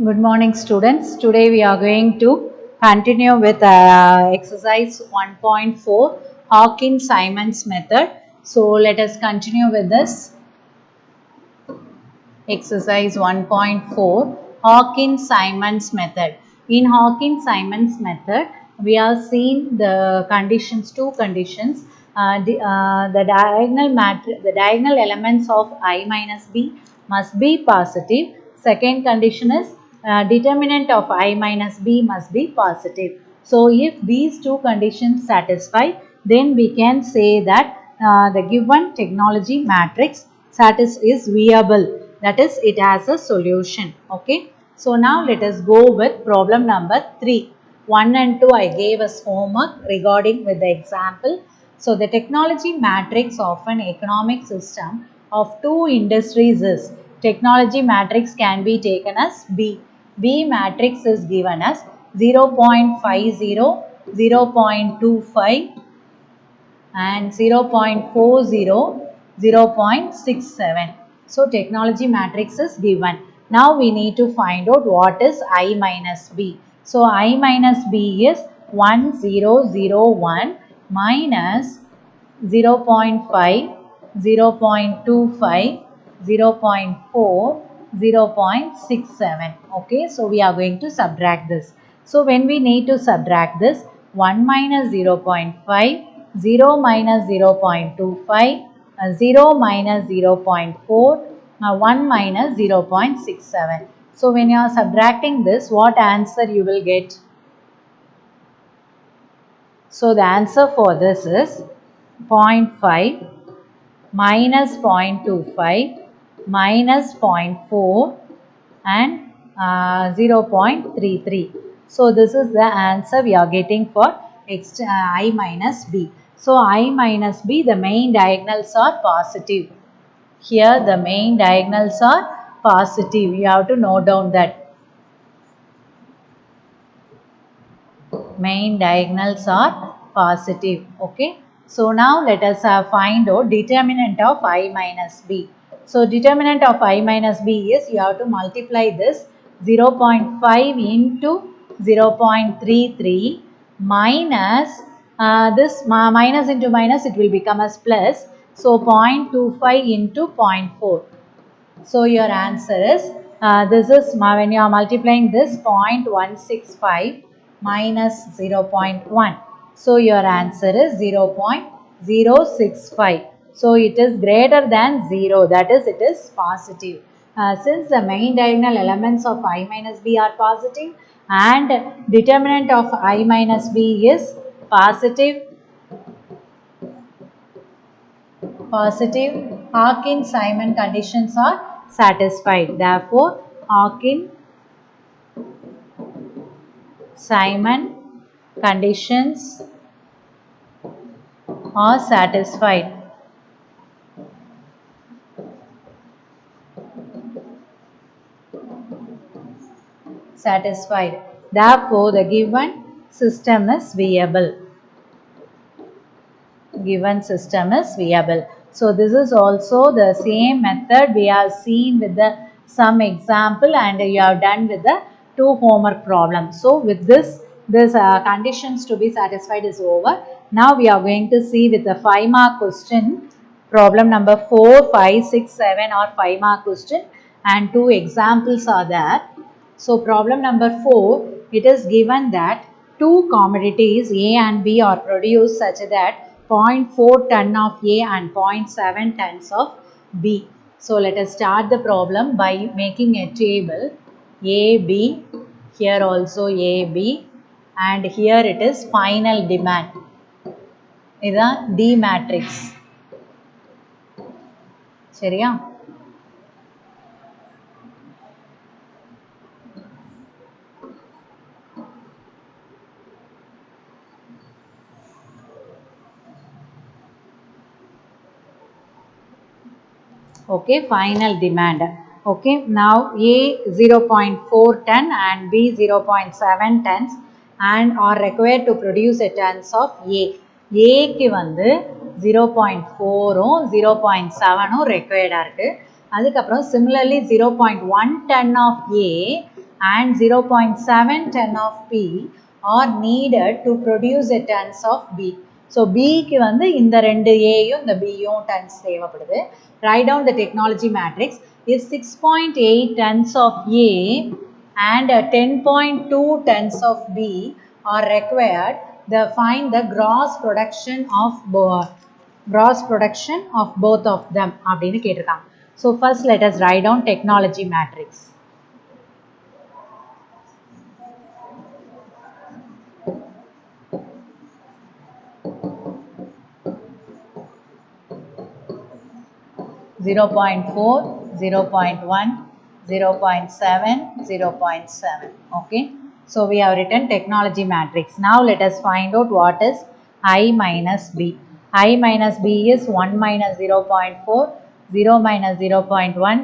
Good morning, students. Today we are going to continue with exercise 1.4 Hawkins-Simons method. So let us continue with this exercise 1.4 Hawkins-Simons method. In Hawkins-Simons method, we are seeing the conditions, two conditions. The diagonal elements of I minus B must be positive. Second condition is determinant of I minus B must be positive. So if these two conditions satisfy, then we can say that the given technology matrix is viable, that is it has a solution. Okay, so now let us go with problem number 3. 1 and 2 I gave as homework regarding with the example. So the technology matrix of an economic system of two industries is, technology matrix can be taken as B. B matrix is given as 0.50, 0.25 and 0.40, 0.67. So technology matrix is given. Now we need to find out what is I minus B. So I minus B is 1001 minus 0.5, 0.25, 0.4, 0.67. Okay, so we are going to subtract this. So when we need to subtract this, 1 minus 0.5, 0 minus 0.25, 0 minus 0.4, 1 minus 0.67. So when you are subtracting this, what answer you will get? So the answer for this is 0.5 minus 0.25 minus 0.4 and 0.33. So this is the answer we are getting for I minus B. So I minus B, the main diagonals are positive. Here the main diagonals are positive. You have to note down that. Main diagonals are positive. Okay, so now let us find out determinant of I minus B. So determinant of I minus B is, you have to multiply this 0.5 into 0.33 minus this minus into minus, it will become as plus. So 0.25 into 0.4. So your answer is, this is when you are multiplying this 0.165 minus 0.1. So your answer is 0.065. So it is greater than 0, that is it is positive. Since the main diagonal elements of I minus B are positive and determinant of I minus B is positive, Hawkins-Simons conditions are satisfied. Therefore, Hawkins-Simons conditions are satisfied. Therefore, the given system is viable. So this is also the same method we have seen with the some example, and you have done with the two homework problems. So with this conditions to be satisfied is over. Now we are going to see with the 5-mark question, problem number 4, 5, 6, 7 or 5-mark question, and two examples are there. So problem number 4, it is given that two commodities A and B are produced such that 0.4 ton of A and 0.7 tons of B. So let us start the problem by making a table AB, here also AB, and here it is final demand. This is D matrix. சரியா? Okay, final demand. Okay, now A 0.4 ton and B 0.7 tons and are required to produce a tons of A. A க்கு வந்து 0.4 0.7 required ஆ இருக்கு. அதுக்கப்புறம் similarly 0.1 ton of A and 0.7 ton of P are needed to produce a tons of B. So B க்கு வந்து இந்த ரெண்டு Aயும் இந்த Bயும் tons தேவைப்படுது. Write down the technology matrix. If 6.8 tons of A and 10.2 tons of B are required, find the gross production of both of them அப்படின்னு கேட்டிருக்காங்க. So first let us write down technology matrix. Zero point 4, 0.1, 0.7, 0.7. Okay. So we have written technology matrix. Now let us find out what is I minus B. I minus B is 1 minus 0.4, 0 minus 0.1,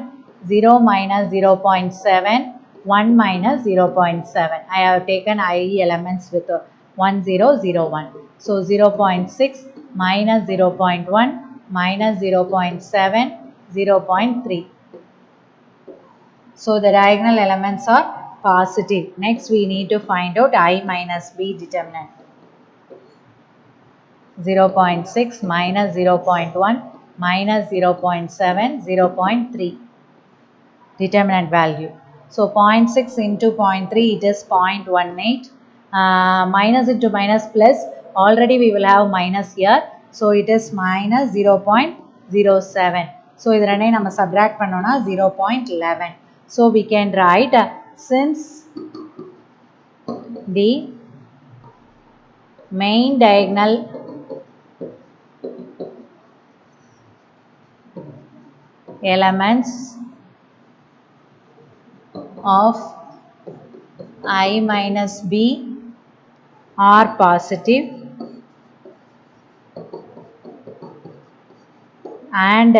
0 minus 0.7, 1 minus 0.7. I have taken I elements with 1, 0, 0, 1. So 0.6 minus 0.1 minus 0.7, 0.3. So the diagonal elements are positive. Next we need to find out I minus B determinant. 0.6 minus 0.1 minus 0.7, 0.3 determinant value. So 0.6 into 0.3 it is 0.18. Minus into minus plus, already we will have minus here. So it is minus 0.07. So இது ரெண்டையும் நம்ம subtract பண்ணோம்னா 0.11. So we can write since the main diagonal elements of I minus B are positive and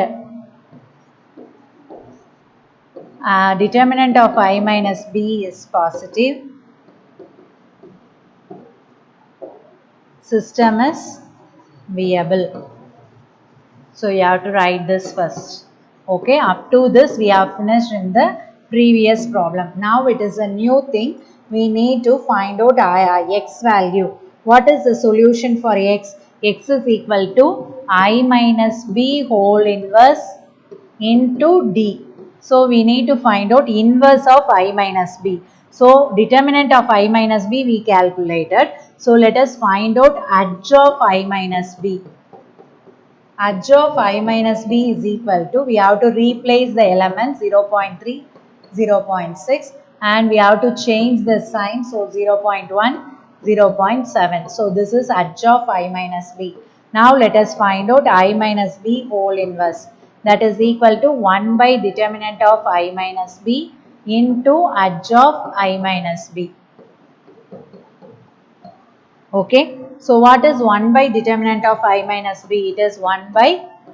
determinant of I minus B is positive, system is viable. So you have to write this first. Okay, up to this we have finished in the previous problem. Now it is a new thing. We need to find out x value. What is the solution for x? X is equal to I minus B whole inverse into D. So we need to find out inverse of I minus B. So determinant of I minus B we calculated. So let us find out edge of I minus B. Edge of I minus B is equal to, we have to replace the elements 0.3, 0.6 and we have to change the sign. So 0.1, 0.7. So this is edge of I minus B. Now let us find out I minus B whole inverse. That is equal to 1 by determinant of I minus B into edge of I minus B. Okay. So what is 1 by determinant of I minus B? It is 1 by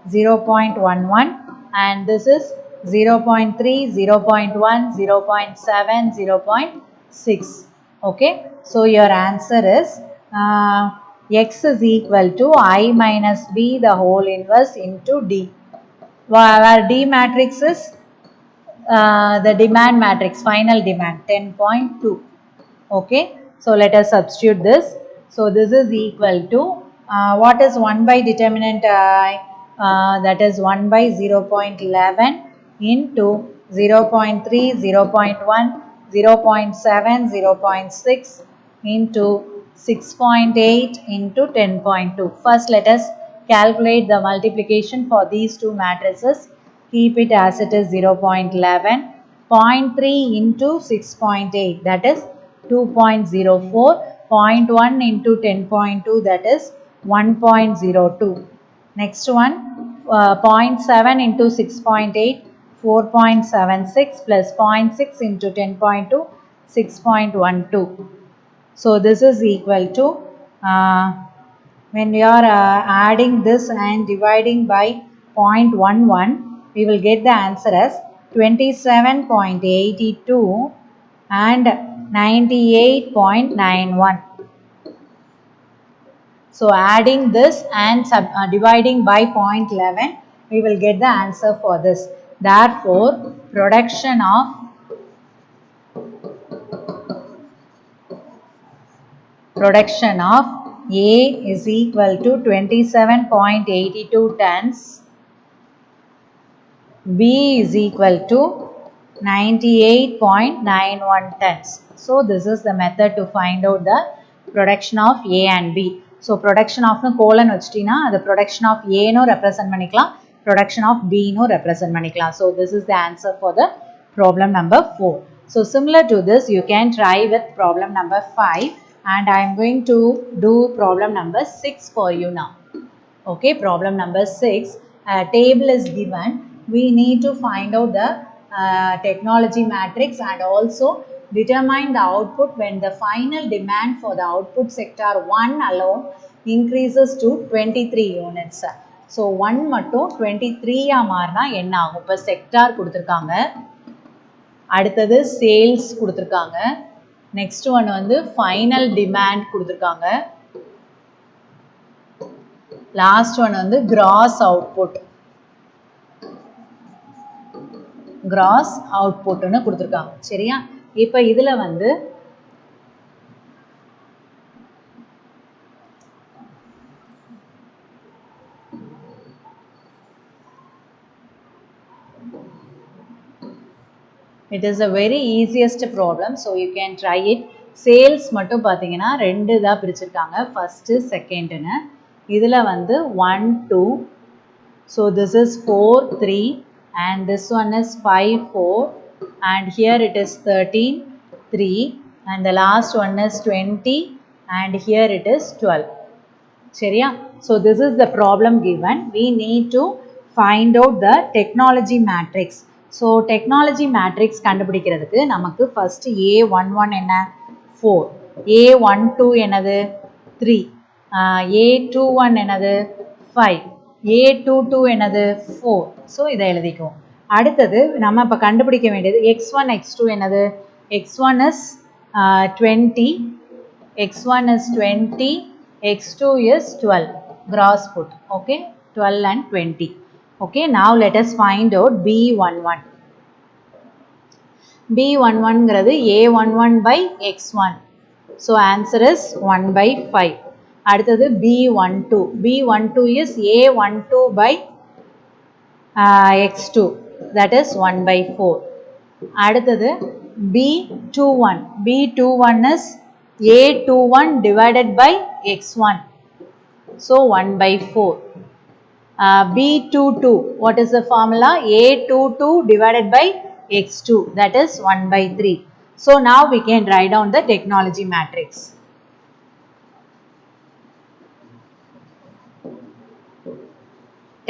0.11 and this is 0.3, 0.1, 0.7, 0.6. Okay. So your answer is x is equal to I minus B the whole inverse into D. Where D matrix is the demand matrix, final demand 10.2. Okay. So let us substitute this. So this is equal to what is 1 by determinant that is 1 by 0.11 into 0.3, 0.1, 0.7, 0.6 into 6.8 into 10.2. First let us calculate the multiplication for these two matrices. Keep it as it is 0.11. 0.3 into 6.8 that is 2.04, 0.1 into 10.2 that is 1.02. Next one 0.7 into 6.8, 4.76 plus 0.6 into 10.2, 6.12. So this is equal to when we are adding this and dividing by 0.11, we will get the answer as 27.82 and 98.91. So adding this and dividing by 0.11, we will get the answer for this. Therefore, production of production of A is equal to 27.82 tons, B is equal to 98.91 tons. So this is the method to find out the production of A and B. So production of the colon vachtina, the production of A no represent panikalam, production of B no represent panikalam. So this is the answer for the problem number 4. So similar to this, you can try with problem number 5, and I am going to do problem number 6 for you now. Okay, problem number 6, table is given. We need to find out the technology matrix and also determine the output when the final demand for the output sector 1 alone increases to 23 units. So 1 மட்டும் 23 மாறினா என்ன ஆகும்? இப்போ sector கொடுத்துருக்காங்க, அடுத்தது sales கொடுத்துருக்காங்க, next one வந்து final demand கொடுத்துருக்காங்க, லாஸ்ட் ஒன் வந்து கிராஸ் அவுட்புட்னு கொடுத்துருக்காங்க. சரியா? இப்போ இதில் வந்து it is a very easiest problem, so you can try it. Sales மட்டும் பார்த்தீங்கன்னா ரெண்டு இதாக பிரிச்சிருக்காங்க, ஃபர்ஸ்ட் செகண்ட்னு. இதில் வந்து 1 2, so this is 4 3 and this one is 5 4 and here it is 13 3 and the last one is 20 and here it is 12. சரியா? So this is the problem given. We need to find out the technology matrix. So technology matrix கண்டுபிடிக்கிறதுக்கு நமக்கு first A11 என்ன 4, A12 என்னது 3, A21 என்னது 5, A22 என்னது 4. So இதை எழுதிக்குவோம். அடுத்தது நம்ம இப்போ கண்டுபிடிக்க வேண்டியது x1 x2 என்னது, x1 is 20, x1 is 20, x2 is 12, gross put. Okay, 12 and 20. Okay, now let us find out B11. B11 ங்கிறது A11 by x1. So answer is 1 by 5. அடுத்தது B12. B12 is A12 by x2. That is 1 by 4. அடுத்தது B21. B21 is A21 divided by x1. So 1 by 4. B22. What is the formula? A22 divided by x2. That is 1 by 3. So now we can write down the technology matrix.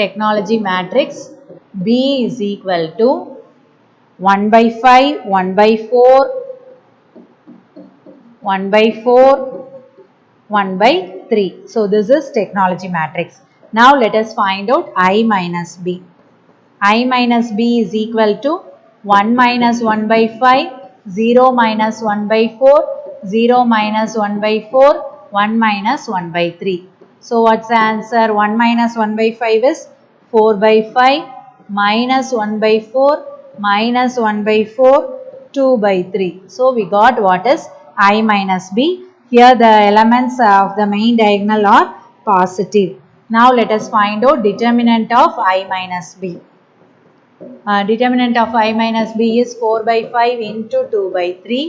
Technology matrix B is equal to 1 by 5, 1 by 4, 1 by 4, 1 by 3. So this is technology matrix. Now let us find out I minus B. I minus B is equal to 1 minus 1 by 5, 0 minus 1 by 4, 0 minus 1 by 4, 1 minus 1 by 3. So what's the answer? 1 minus 1 by 5 is 4 by 5, minus 1 by 4, minus 1 by 4, 2 by 3. So we got what is I minus B. Here the elements of the main diagonal are positive. Now let us find out determinant of I minus B. Determinant of I minus B is 4 by 5 into 2 by 3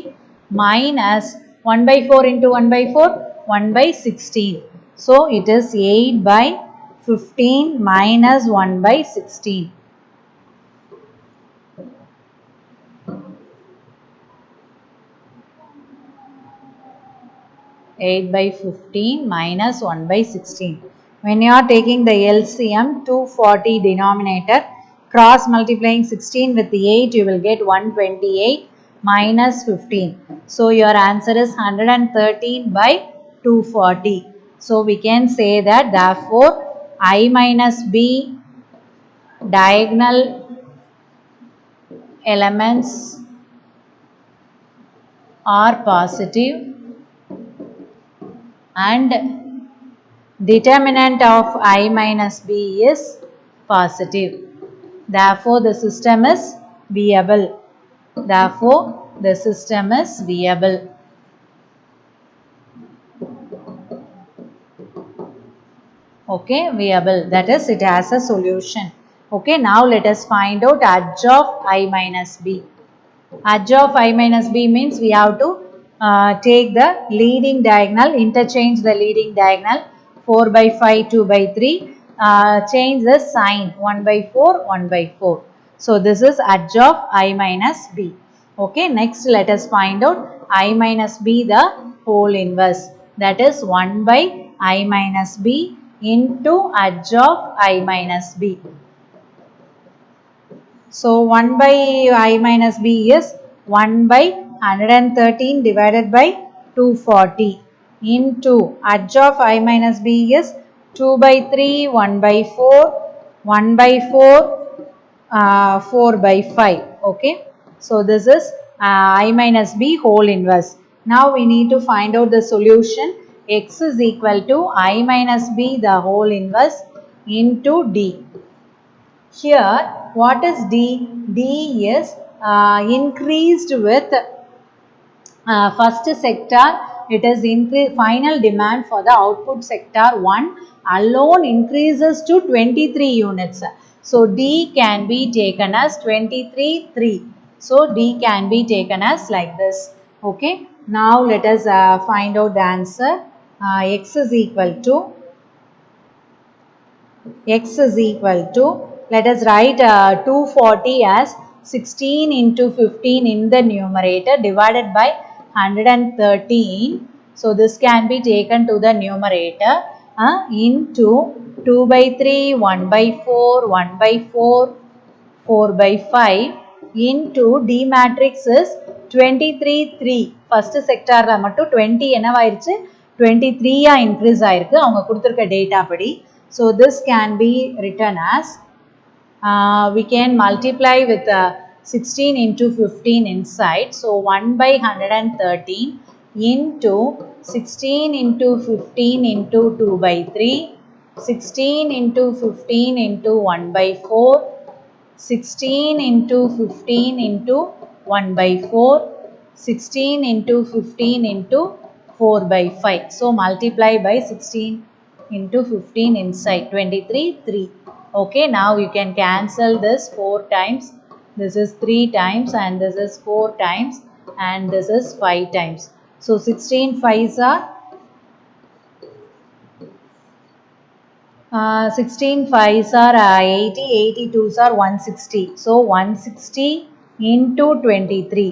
minus 1 by 4 into 1 by 4, 1 by 16. So it is 8 by 15 minus 1 by 16. 8 by 15 minus 1 by 16. When you are taking the LCM 240 denominator, cross multiplying 16 with the 8, you will get 128 minus 15. So your answer is 113 by 240. So we can say that therefore I minus B diagonal elements are positive and determinant of I minus B is positive. Therefore the system is viable. Therefore the system is viable. Okay, viable, that is it has a solution. Okay, now let us find out edge of I minus b. Edge of I minus b means we have to take the leading diagonal, interchange the leading diagonal 4 by 5, 2 by 3, change the sign 1 by 4, 1 by 4. So this is edge of I minus b. Okay, next let us find out I minus b the whole inverse, that is 1 by I minus b into edge of I minus b. So 1 by I minus b is 1 by 113 divided by 240 into edge of I minus b is 2 by 3, 1 by 4, 1 by 4, 4 by 5. Okay. So this is I minus b whole inverse. Now we need to find out the solution. X is equal to I minus b the whole inverse into d. Here, what is D? D is increased with first sector. It is final demand for the output sector 1 alone increases to 23 units. So, D can be taken as 23, 3. So, D can be taken as like this. Okay. Now, let us find out the answer. X is equal to X is equal to, let us write 240 as 16 into 15 in the numerator divided by 113. So this can be taken to the numerator into 2 by 3, 1 by 4, 1 by 4, 4 by 5 into D matrix is 23, 3. First sector மட்டும் 20 என்னவாயிருச்சு 23 increase ஆயிருக்கு அவங்க கொடுத்திருக்க data படி. So this can be written as we can multiply with 16 into 15 inside. So 1 by 113 into 16 into 15 into 2 by 3, 16 into 15 into 1 by 4, 16 into 15 into 1 by 4, 16 into 15 into 4 by 5. So multiply by 16 into 15 inside 23, 3. Okay, now you can cancel this 4 times. This is 3 times and this is 4 times and this is 5 times. So 16 5s are 16 5s are 80, 82s are 160. So 160 into 23.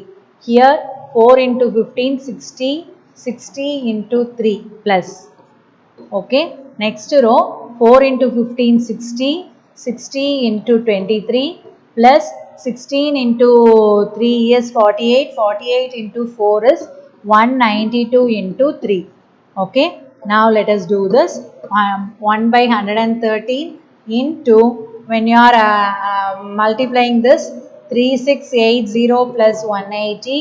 Here 4 into 15, 60, 60 into 3 plus. Okay, next row 4 into 15, 60, 60 into 23 plus 16 into 3 is 48, 48 into 4 is 192 into 3. Okay, now let us do this. 1 by 113 into, when you are multiplying this, 3680 plus 180,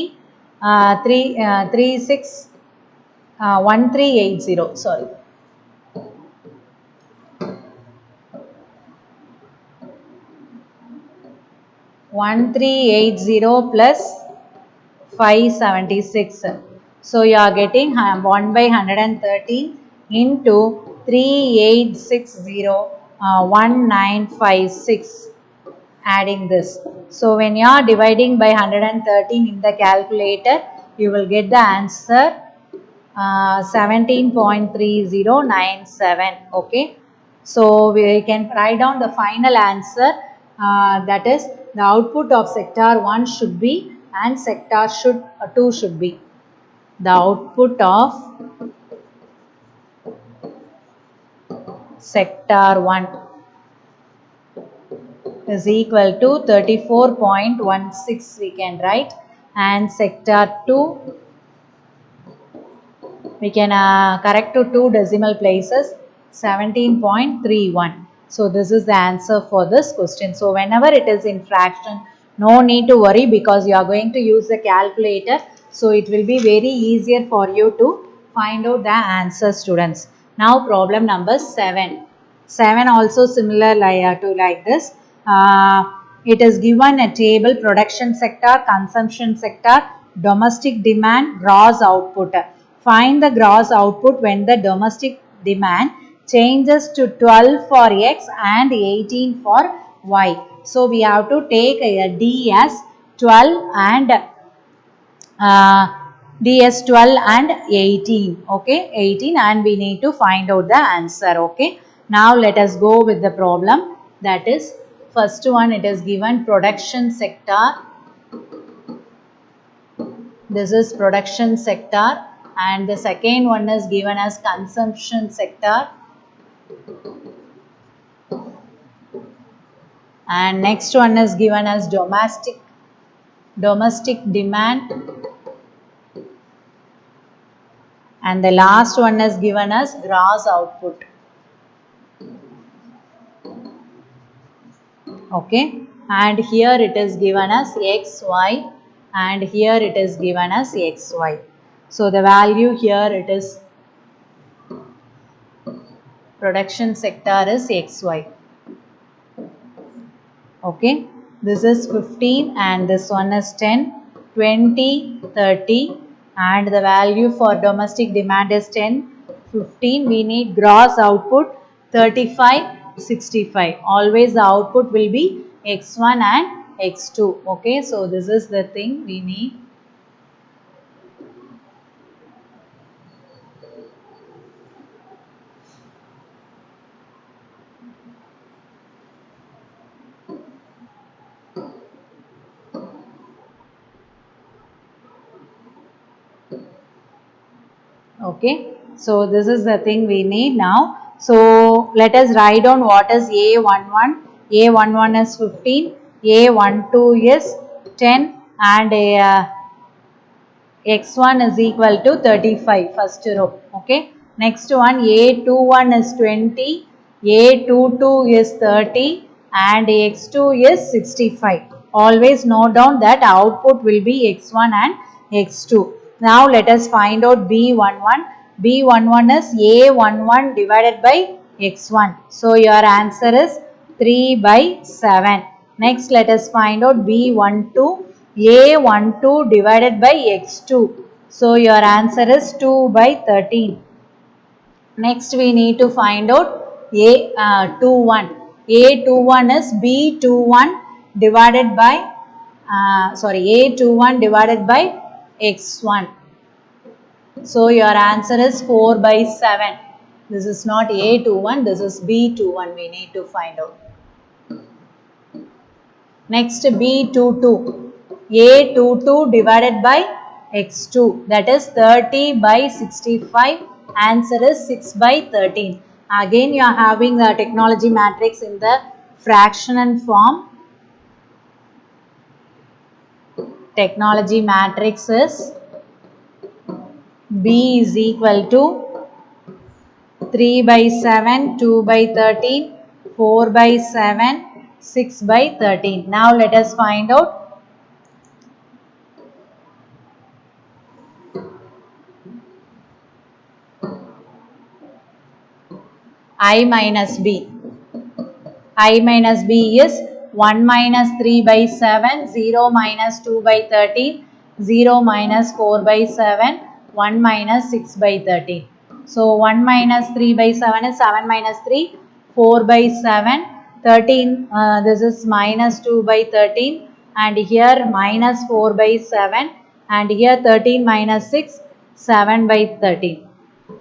1380, sorry. 1380 plus 576. So you are getting 1 by 113 into 3860, 1956, adding this. So when you are dividing by 113 in the calculator, you will get the answer 17.3097. Okay, so we can write down the final answer, that is the output of sector 1 should be and sector 2 should be. The output of sector 1 is equal to 34.16 we can write, and sector 2 we can correct to 2 decimal places, 17.31. So this is the answer for this question. So whenever it is in fraction, no need to worry because you are going to use the calculator. So it will be very easier for you to find out the answer, students. Now problem number 7. 7 also similar like this. It is given a table: production sector, consumption sector, domestic demand, gross output. Find the gross output when the domestic demand changes to 12 for x and 18 for y. So we have to take D as 12 and D as 12 and 18. Okay, 18, and we need to find out the answer. Okay, now let us go with the problem. That is, first one, it is given production sector. This is production sector, and the second one is given as consumption sector, and next one is given as domestic demand, and the last one is given as gross output. Okay, and here it is given as xy, and here it is given as xy. So the value here, it is production sector is xy. Okay, this is 15 and this one is 10, 20, 30, and the value for domestic demand is 10, 15. We need gross output 35, 65. Always the output will be x1 and x2. Okay, so this is the thing we need. Okay, so this is the thing we need now. So let us write down what is A11. A11 is 15, A12 is 10, and x1 is equal to 35, first row. Okay, next one, A21 is 20, A22 is 30, and x2 is 65. Always note down that output will be x1 and x2. Now let us find out B11. B11 is A11 divided by x1. So your answer is 3 by 7. Next, let us find out B12. A12 divided by x2. So your answer is 2 by 13. Next, we need to find out A21. A21 is B21 divided by A21 divided by x1. So your answer is 4 by 7. This is not A21, this is B21 we need to find out. Next, B22. A22 divided by x2, that is 30 by 65. Answer is 6 by 13. Again you are having the technology matrix in the fractional form. Technology matrix is B is equal to 3 by 7, 2 by 13, 4 by 7, 6 by 13. Now let us find out I minus B. I minus B is 1 minus 3 by 7, 0 minus 2 by 13, 0 minus 4 by 7, 1 minus 6 by 13. So 1 minus 3 by 7 is 7 minus 3, 4 by 7, 13, this is minus 2 by 13, and here minus 4 by 7, and here 13 minus 6, 7 by 13.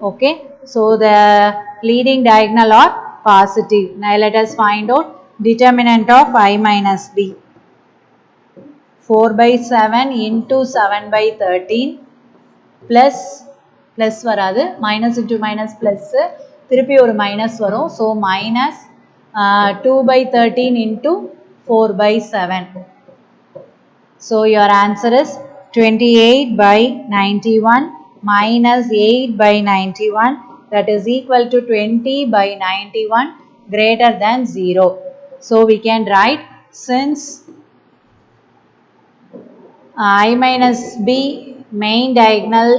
Okay, so the leading diagonal are positive. Now let us find out determinant of I minus B. 4 by 7 into 7 by 13 plus வராது, minus into minus plus, திருப்பி ஒரு minus வரும். So minus 2 by 13 into 4 by 7. So your answer is 28 by 91 minus 8 by 91, that is equal to 20 by 91 greater than 0. So we can write, since I minus B main diagonal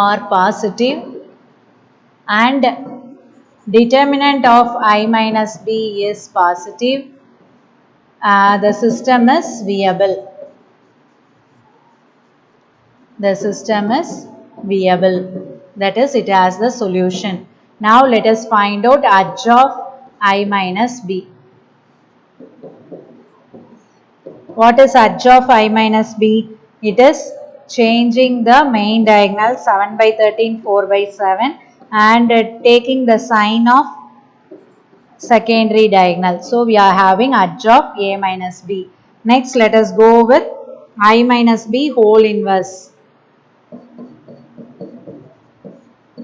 are positive and determinant of I minus B is positive, the system is viable. the system is viable. That is, it has the solution. Now let us find out edge of I minus b. What is edge of I minus b? It is changing the main diagonal 7 by 13, 4 by 7 and taking the sign of secondary diagonal. So we are having edge of a minus b. Next let us go with I minus b whole inverse.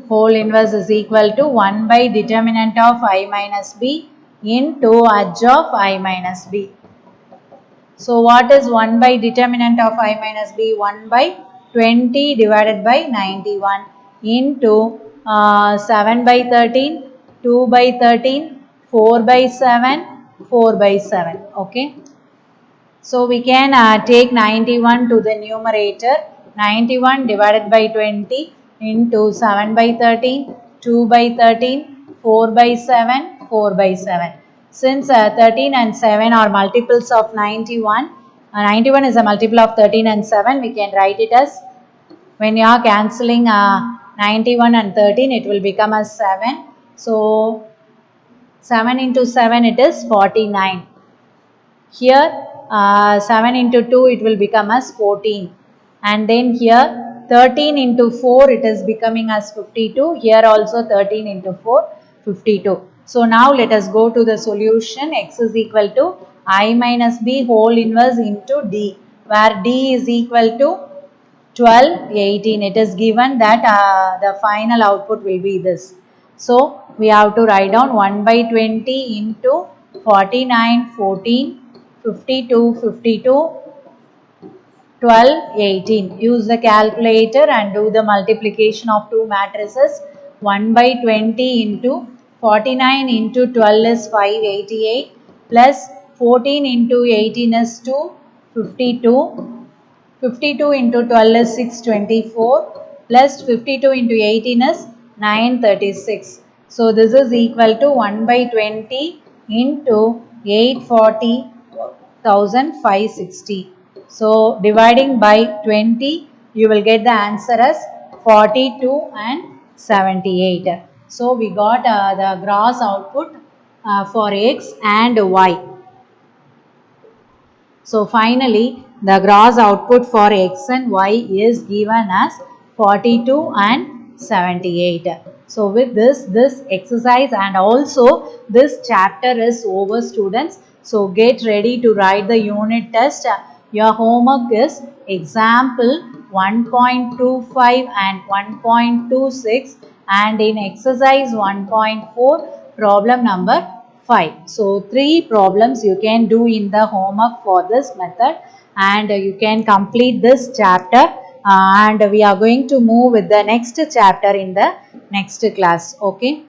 Whole inverse is equal to 1 by determinant of I minus b into edge of I minus b. So what is 1 by determinant of I minus b? 1 by 20 divided by 91 into 7 by 13, 2 by 13, 4 by 7, 4 by 7. Okay. So we can take 91 to the numerator. 91 divided by 20 into 7 by 13, 2 by 13, 4 by 7, 4 by 7. Since 13 and 7 are multiples of 91, 91 is a multiple of 13 and 7, we can write it as, when you are cancelling 91 and 13, it will become as 7. So 7 into 7, it is 49. Here 7 into 2, it will become as 14. And then here 13 into 4, it is becoming as 52. Here also 13 into 4, 52. So now let us go to the solution. X is equal to I minus b whole inverse into d, where d is equal to 12, 18. It is given that the final output will be this. So we have to write down 1 by 20 into 49, 14, 52, 52, 12, 18. Use the calculator and do the multiplication of two matrices. 1 by 20 into 49 into 12 is 588 plus 14 into 18 is 252. 52 into 12 is 624 plus 52 into 18 is 936. So this is equal to 1 by 20 into 840,560. So dividing by 20, you will get the answer as 42 and 78. So we got the gross output for X and Y. So finally, the gross output for X and Y is given as 42 and 78. So with this exercise and also this chapter is over, students. So get ready to write the unit test. Your homework is example 1.25 and 1.26, and in exercise 1.4 problem number 5. So 3 problems you can do in the homework for this method, and you can complete this chapter, and we are going to move with the next chapter in the next class. Okay.